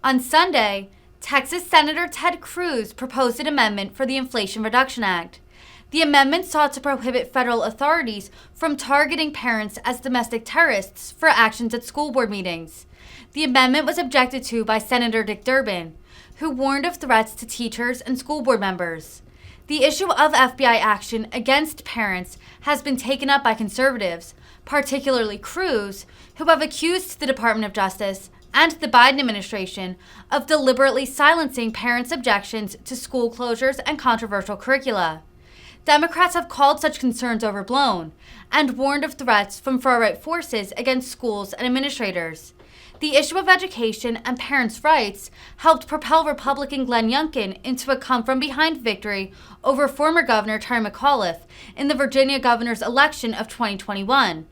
On Sunday, Texas Senator Ted Cruz proposed an amendment for the Inflation Reduction Act. The amendment sought to prohibit federal authorities from targeting parents as domestic terrorists for actions at school board meetings. The amendment was objected to by Senator Dick Durbin, who warned of threats to teachers and school board members. The issue of FBI action against parents has been taken up by conservatives, particularly Cruz, who have accused the Department of Justice and the Biden administration of deliberately silencing parents' objections to school closures and controversial curricula. Democrats have called such concerns overblown and warned of threats from far-right forces against schools and administrators. The issue of education and parents' rights helped propel Republican Glenn Youngkin into a come-from-behind victory over former Governor Terry McAuliffe in the Virginia governor's election of 2021.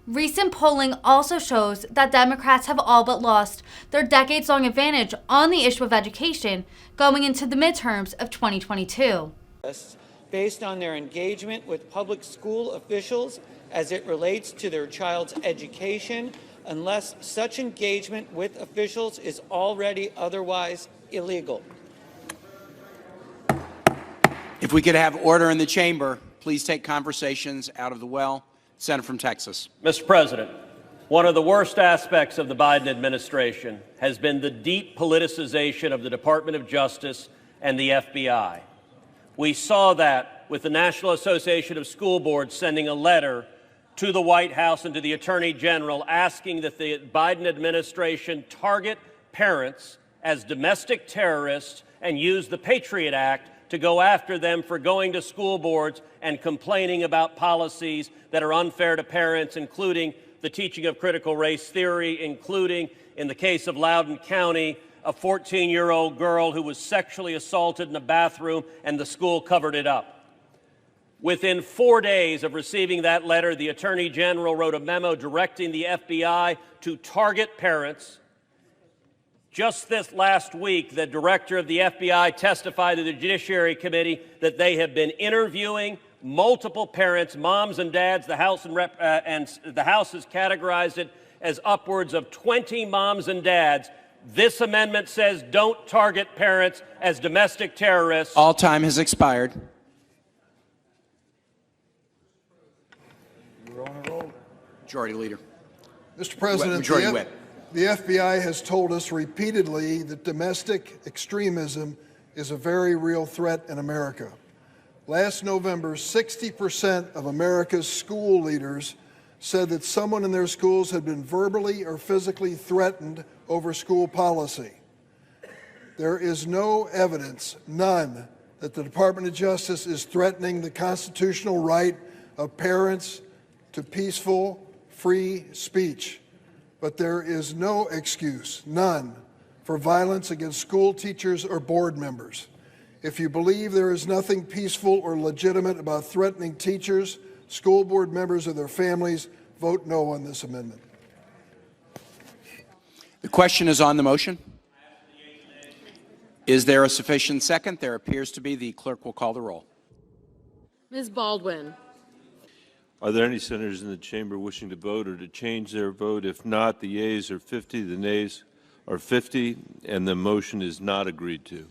Recent polling also shows that Democrats have all but lost their decades-long advantage on the issue of education going into the midterms of 2022. Based on their engagement with public school officials as it relates to their child's education, unless such engagement with officials is already otherwise illegal. If we could have order in the chamber, please take conversations out of the well. Senator from Texas. Mr. President, one of the worst aspects of the Biden administration has been the deep politicization of the Department of Justice and the FBI. We saw that with the National Association of School Boards sending a letter to the White House and to the Attorney General asking that the Biden administration target parents as domestic terrorists and use the Patriot Act to go after them for going to school boards and complaining about policies that are unfair to parents, including the teaching of critical race theory, including, in the case of Loudoun County, a 14-year-old girl who was sexually assaulted in a bathroom and the school covered it up. Within 4 days of receiving that letter, the Attorney General wrote a memo directing the FBI to target parents. Just this last week, the director of the FBI testified to the Judiciary Committee that they have been interviewing multiple parents, moms and dads. The House has categorized it as upwards of 20 moms and dads. This amendment says don't target parents as domestic terrorists. All time has expired. We're on a roll. Majority Leader. Mr. President, Majority Whip. The FBI has told us repeatedly that domestic extremism is a very real threat in America. Last November, 60% of America's school leaders said that someone in their schools had been verbally or physically threatened over school policy. There is no evidence, none, that the Department of Justice is threatening the constitutional right of parents to peaceful, free speech. But there is no excuse, none, for violence against school teachers or board members. If you believe there is nothing peaceful or legitimate about threatening teachers, school board members, or their families, vote no on this amendment. The question is on the motion. Is there a sufficient second? There appears to be. The clerk will call the roll. Ms. Baldwin. Are there any senators in the chamber wishing to vote or to change their vote? If not, the yeas are 50, the nays are 50, and the motion is not agreed to.